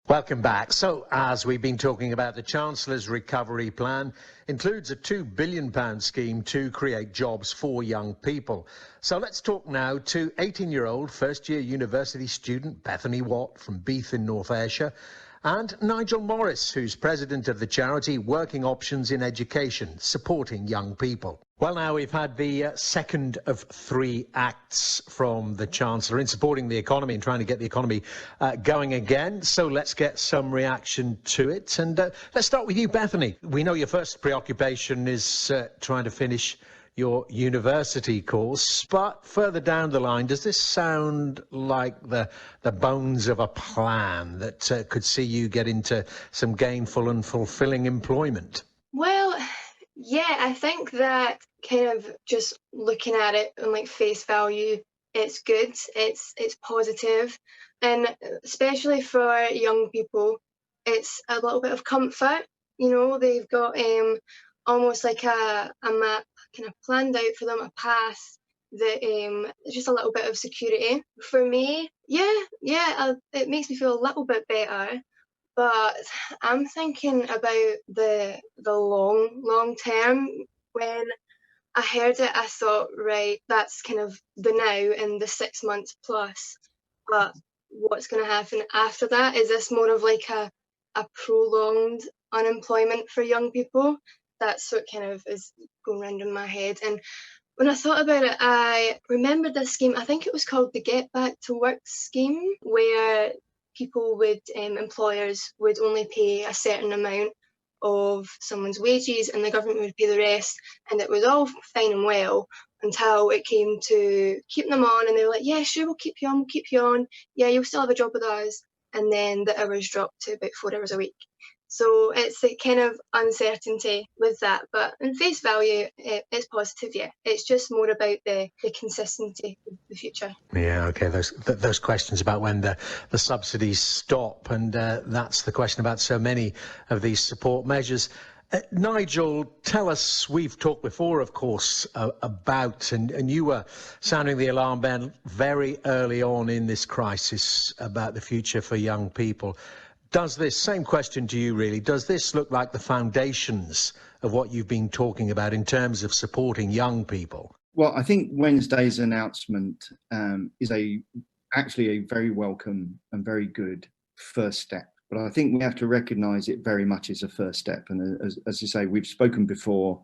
Welcome back. So, as we've been talking about, the Chancellor's recovery plan includes a £2 billion scheme to create jobs for young people. So let's talk now to 18-year-old first-year university student Bethany Watt from Beath in North Ayrshire, and Nigel Morris, who's president of the charity Working Options in Education, supporting young people. Well, now we've had the second of three acts from the Chancellor in supporting the economy and trying to get the economy going again. So let's get some reaction to it. And let's start with you, Bethany. We know your first preoccupation is trying to finish your university course, but further down the line, does this sound like the bones of a plan that could see you get into some gainful and fulfilling employment? Well, yeah, I think that kind of just looking at it on like face value, it's good, it's positive, and especially for young people, it's a little bit of comfort. You know, they've got almost like a map kind of planned out for them, a path that just a little bit of security. For me, it makes me feel a little bit better. But I'm thinking about the long term. When I heard it, I thought, right, that's kind of the now and the 6 months plus. But what's going to happen after that? Is this more of like a prolonged unemployment for young people? That's what kind of is going round in my head. And when I thought about it, I remembered this scheme. I think it was called the Get Back to Work scheme, where employers would only pay a certain amount of someone's wages and the government would pay the rest, and it was all fine and well until it came to keeping them on, and they were like, yeah, sure, we'll keep you on, yeah, you'll still have a job with us, and then the hours dropped to about 4 hours a week. So it's the kind of uncertainty with that, but in face value, it's positive, yeah. It's just more about the consistency of the future. Yeah, okay, those questions about when the subsidies stop, and that's the question about so many of these support measures. Nigel, tell us, we've talked before, of course, about, and you were sounding the alarm bell very early on in this crisis about the future for young people. Does this, same question to you really, does this look like the foundations of what you've been talking about in terms of supporting young people? Well, I think Wednesday's announcement is actually a very welcome and very good first step. But I think we have to recognise it very much as a first step. And as you say, we've spoken before,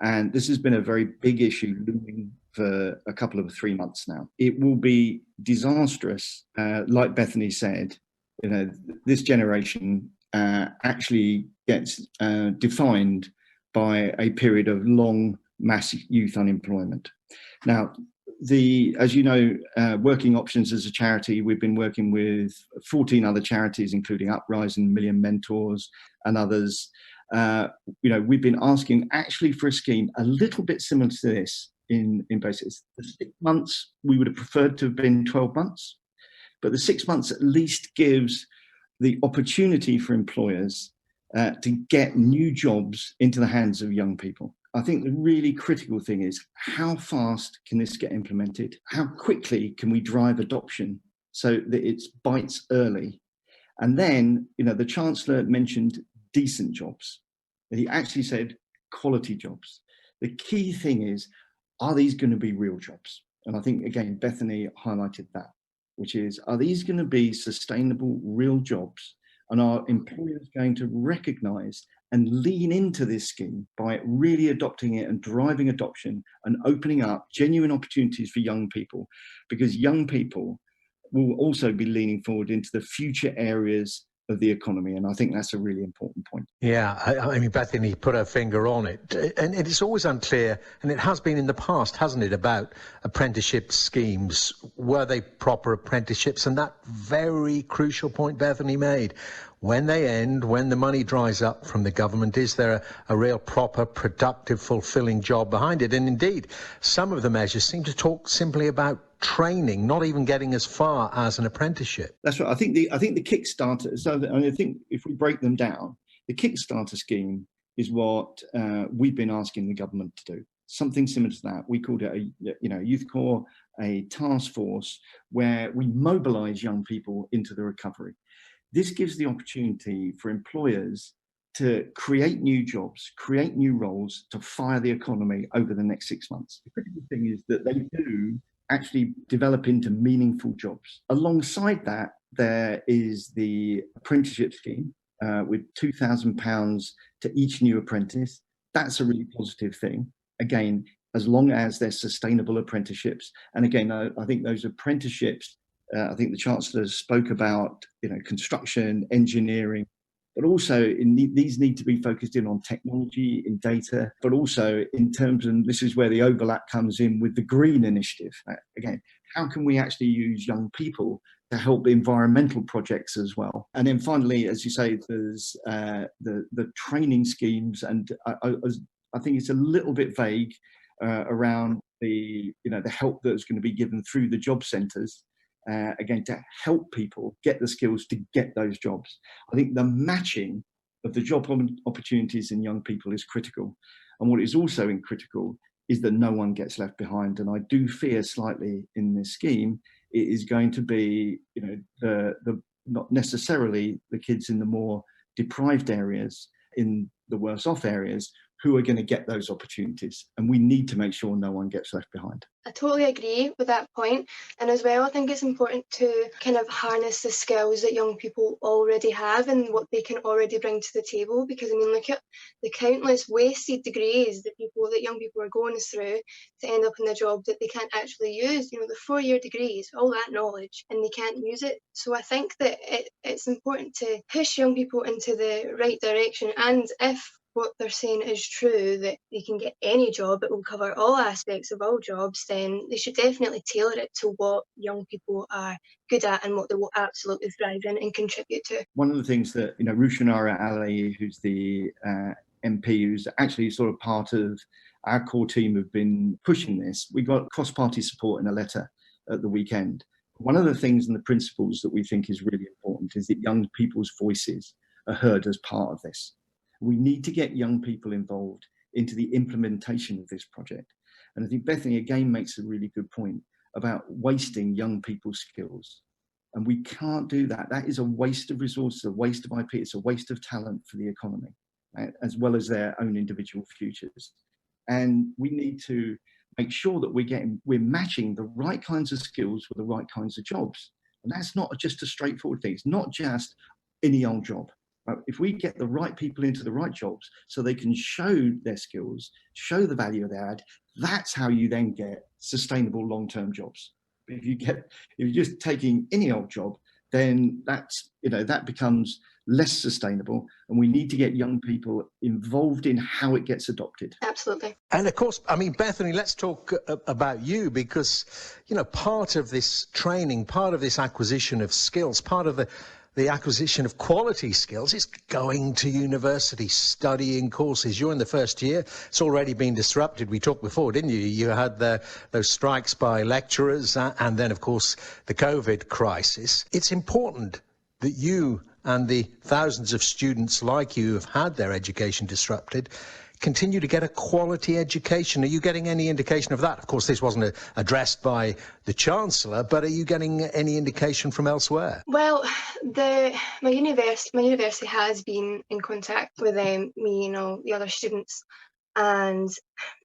and this has been a very big issue looming for a couple of 3 months now. It will be disastrous, like Bethany said. You know, this generation actually gets defined by a period of long, massive youth unemployment. Now, as you know, Working Options as a charity, we've been working with 14 other charities, including Uprising, Million Mentors, and others. We've been asking actually for a scheme a little bit similar to this in basis. The 6 months, we would have preferred to have been 12 months. But the 6 months at least gives the opportunity for employers to get new jobs into the hands of young people. I think the really critical thing is how fast can this get implemented? How quickly can we drive adoption so that it bites early? And then, the Chancellor mentioned decent jobs. He actually said quality jobs. The key thing is, are these going to be real jobs? And I think, again, Bethany highlighted that, which is, are these going to be sustainable, real jobs? And are employers going to recognise and lean into this scheme by really adopting it and driving adoption and opening up genuine opportunities for young people? Because young people will also be leaning forward into the future areas of the economy. And I think that's a really important point. Yeah, I mean, Bethany put her finger on it. And it's always unclear, and it has been in the past, hasn't it, about apprenticeship schemes. Were they proper apprenticeships? And that very crucial point Bethany made. When they end, when the money dries up from the government, is there a real proper, productive, fulfilling job behind it? And indeed, some of the measures seem to talk simply about training, not even getting as far as an apprenticeship. That's right. I think the Kickstarter. So I think if we break them down, the Kickstarter scheme is what we've been asking the government to do. Something similar to that. We called it a youth corps, a task force where we mobilise young people into the recovery. this gives the opportunity for employers to create new jobs, create new roles, to fire the economy over the next 6 months. The critical thing is that they do actually develop into meaningful jobs. Alongside that, there is the apprenticeship scheme with £2,000 to each new apprentice. That's a really positive thing. Again, as long as they're sustainable apprenticeships. And again, I think those apprenticeships, I think the Chancellor spoke about, construction, engineering, but also these need to be focused in on technology, in data, but also in terms, and this is where the overlap comes in with the green initiative. Again, how can we actually use young people to help environmental projects as well? And then finally, as you say, there's the training schemes, and I think it's a little bit vague around the help that's going to be given through the job centres. Again, to help people get the skills to get those jobs. I think the matching of the job opportunities in young people is critical. And what is also critical is that no one gets left behind. And I do fear slightly in this scheme, it is going to be, the not necessarily the kids in the more deprived areas, in the worse off areas, who are going to get those opportunities. And we need to make sure no one gets left behind. I totally agree with that point. And as well, I think it's important to kind of harness the skills that young people already have and what they can already bring to the table. Because, look at the countless wasted degrees that young people are going through to end up in a job that they can't actually use. The 4-year degrees, all that knowledge, and they can't use it. So I think that it's important to push young people into the right direction. And if what they're saying is true, that they can get any job, it will cover all aspects of all jobs, then they should definitely tailor it to what young people are good at and what they will absolutely thrive in and contribute to. One of the things that, Rushanara Ali, who's the MP, who's actually sort of part of our core team, have been pushing this. We got cross-party support in a letter at the weekend. One of the things and the principles that we think is really important is that young people's voices are heard as part of this. We need to get young people involved into the implementation of this project. And I think Bethany again makes a really good point about wasting young people's skills. And we can't do that. That is a waste of resources, a waste of IP, it's a waste of talent for the economy, right? As well as their own individual futures. And we need to make sure that we're matching the right kinds of skills with the right kinds of jobs. And that's not just a straightforward thing. It's not just any old job. If we get the right people into the right jobs so they can show their skills, show the value they add, that's how you then get sustainable long-term jobs. If you're just taking any old job, then that becomes less sustainable, and we need to get young people involved in how it gets adopted. Absolutely. And of course, Bethany, let's talk about you, because, part of this training, part of this acquisition of skills, part of the acquisition of quality skills is going to university, studying courses. You're in the first year. It's already been disrupted. We talked before, didn't you? You had those strikes by lecturers and then, of course, the COVID crisis. It's important that you and the thousands of students like you who have had their education disrupted continue to get a quality education. Are you getting any indication of that? Of course, this wasn't addressed by the Chancellor, but are you getting any indication from elsewhere? Well, my university has been in contact with me and all the other students, and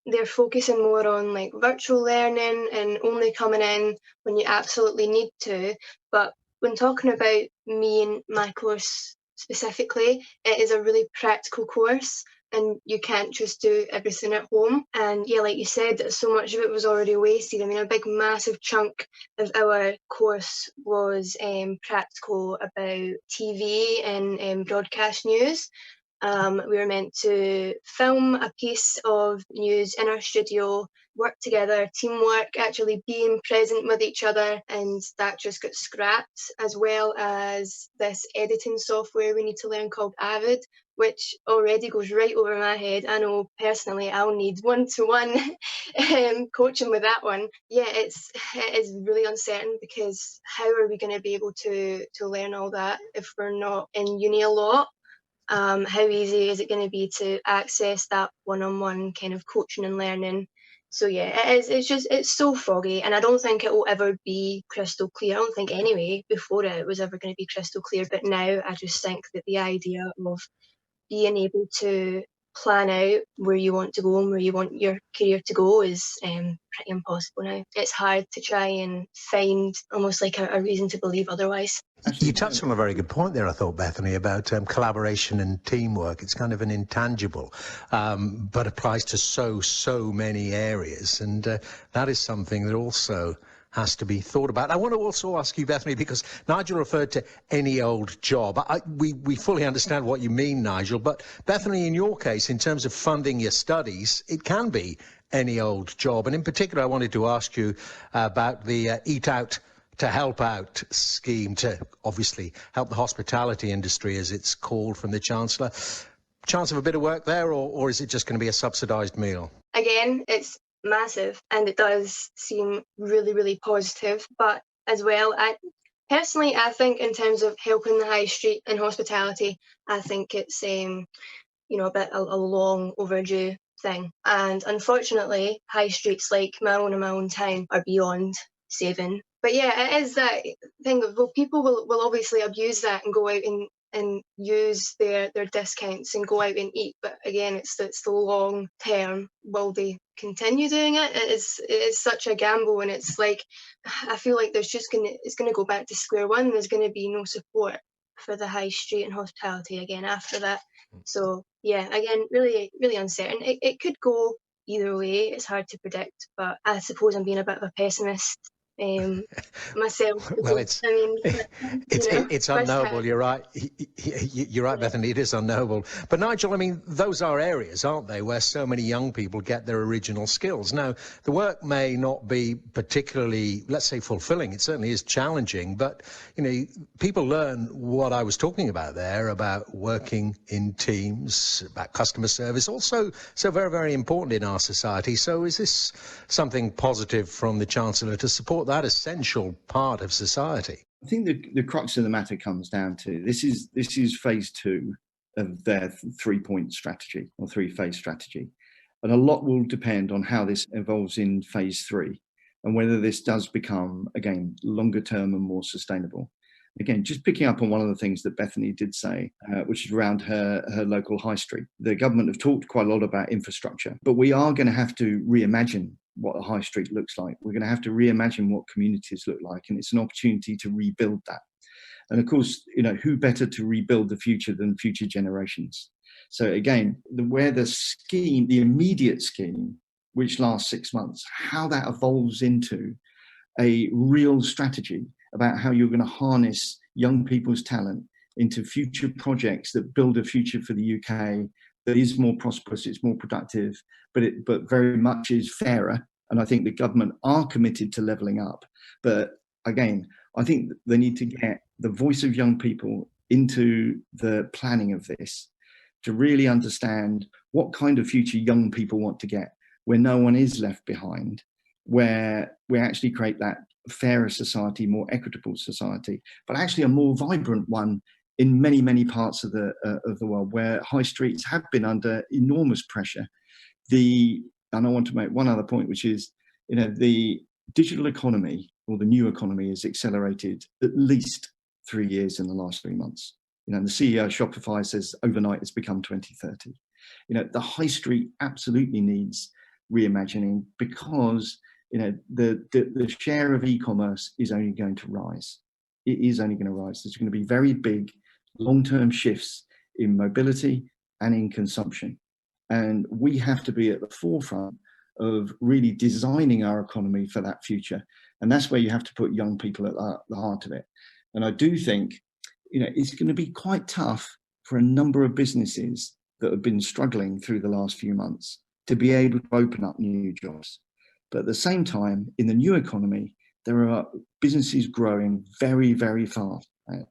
they're focusing more on virtual learning and only coming in when you absolutely need to. But when talking about me and my course specifically, it is a really practical course. And you can't just do everything at home. And yeah, like you said, so much of it was already wasted. A big, massive chunk of our course was practical about TV and broadcast news. We were meant to film a piece of news in our studio, work together, teamwork, actually being present with each other, and that just got scrapped, as well as this editing software we need to learn called Avid, which already goes right over my head. I know personally I'll need one-to-one coaching with that one. Yeah, it is really uncertain, because how are we going to be able to learn all that if we're not in uni a lot? How easy is it going to be to access that one-on-one kind of coaching and learning So yeah, it's so foggy, and I don't think it will ever be crystal clear. I don't think anyway before it was ever going to be crystal clear, but now I just think that the idea of being able to plan out where you want to go and where you want your career to go is pretty impossible now. It's hard to try and find almost like a reason to believe otherwise. You touched on a very good point there, I thought, Bethany, about collaboration and teamwork. It's kind of an intangible, but applies to so many areas. And that is something that also has to be thought about. I want to also ask you, Bethany, because Nigel referred to any old job. We fully understand what you mean, Nigel, but Bethany, in your case, in terms of funding your studies, it can be any old job. And in particular, I wanted to ask you about the Eat Out to Help Out scheme to obviously help the hospitality industry, as it's called from the Chancellor. Chance of a bit of work there, or is it just going to be a subsidised meal? Again, it's massive, and it does seem really positive, but as well, I think in terms of helping the high street and hospitality, I think it's a long overdue thing, and unfortunately high streets like my own town are beyond saving. But yeah, it is that thing of, well, people will obviously abuse that and go out and use their discounts and go out and eat. But again, it's the long term. Will they continue doing it? It is such a gamble, and it's like, I feel like it's gonna go back to square one. There's gonna be no support for the high street and hospitality again after that. So yeah, again, really uncertain. It could go either way. It's hard to predict, but I suppose I'm being a bit of a pessimist myself. Well, it's unknowable. You're right. You're right, Bethany. It is unknowable. But Nigel, I mean, those are areas, aren't they, where so many young people get their original skills. Now, the work may not be particularly, let's say, fulfilling. It certainly is challenging. But people learn what I was talking about there, about working in teams, about customer service. Also, so very important in our society. So, is this something positive from the Chancellor to support that essential part of society? I think the crux of the matter comes down to this is phase 2 of their 3-point strategy or 3-phase strategy, and a lot will depend on how this evolves in phase 3 and whether this does become, again, longer term and more sustainable. Again, just picking up on one of the things that Bethany did say, which is around her local high street. The government have talked quite a lot about infrastructure, but we are going to have to reimagine what a high street looks like. We're going to have to reimagine what communities look like, and it's an opportunity to rebuild that. And of course, who better to rebuild the future than future generations? So again, where the immediate scheme, which lasts 6 months, how that evolves into a real strategy about how you're going to harness young people's talent into future projects that build a future for the UK that is more prosperous, it's more productive, but very much is fairer. And I think the government are committed to levelling up. But again, I think they need to get the voice of young people into the planning of this to really understand what kind of future young people want to get, where no one is left behind, where we actually create that fairer society, more equitable society, but actually a more vibrant one in many parts of the world where high streets have been under enormous pressure. And I want to make one other point, which is, the digital economy or the new economy has accelerated at least 3 years in the last 3 months. The CEO of Shopify says overnight it's become 2030. The high street absolutely needs reimagining because the share of e-commerce is only going to rise. It is only going to rise. There's going to be very big long-term shifts in mobility and in consumption. And we have to be at the forefront of really designing our economy for that future. And that's where you have to put young people at the heart of it. And I do think, it's going to be quite tough for a number of businesses that have been struggling through the last few months to be able to open up new jobs. But at the same time, in the new economy, there are businesses growing very fast.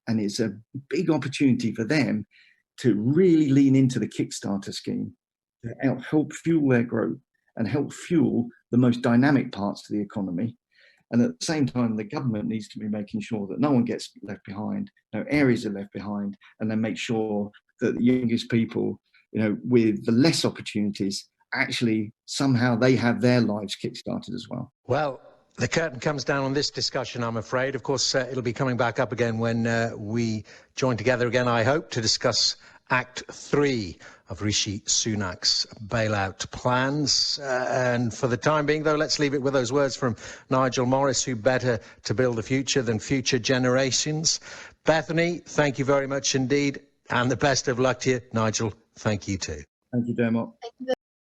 And it's a big opportunity for them to really lean into the Kickstarter scheme to help fuel their growth and help fuel the most dynamic parts of the economy. And at the same time, the government needs to be making sure that no one gets left behind, no areas are left behind, and then make sure that the youngest people, with the less opportunities actually somehow they have their lives kick-started as well. Well, the curtain comes down on this discussion, I'm afraid. Of course, it'll be coming back up again when we join together again, I hope, to discuss Act 3 of Rishi Sunak's bailout plans. And for the time being, though, let's leave it with those words from Nigel Morris, who better to build a future than future generations. Bethany, thank you very much indeed, and the best of luck to you. Nigel, thank you too. Thank you, Dermot. Thank you.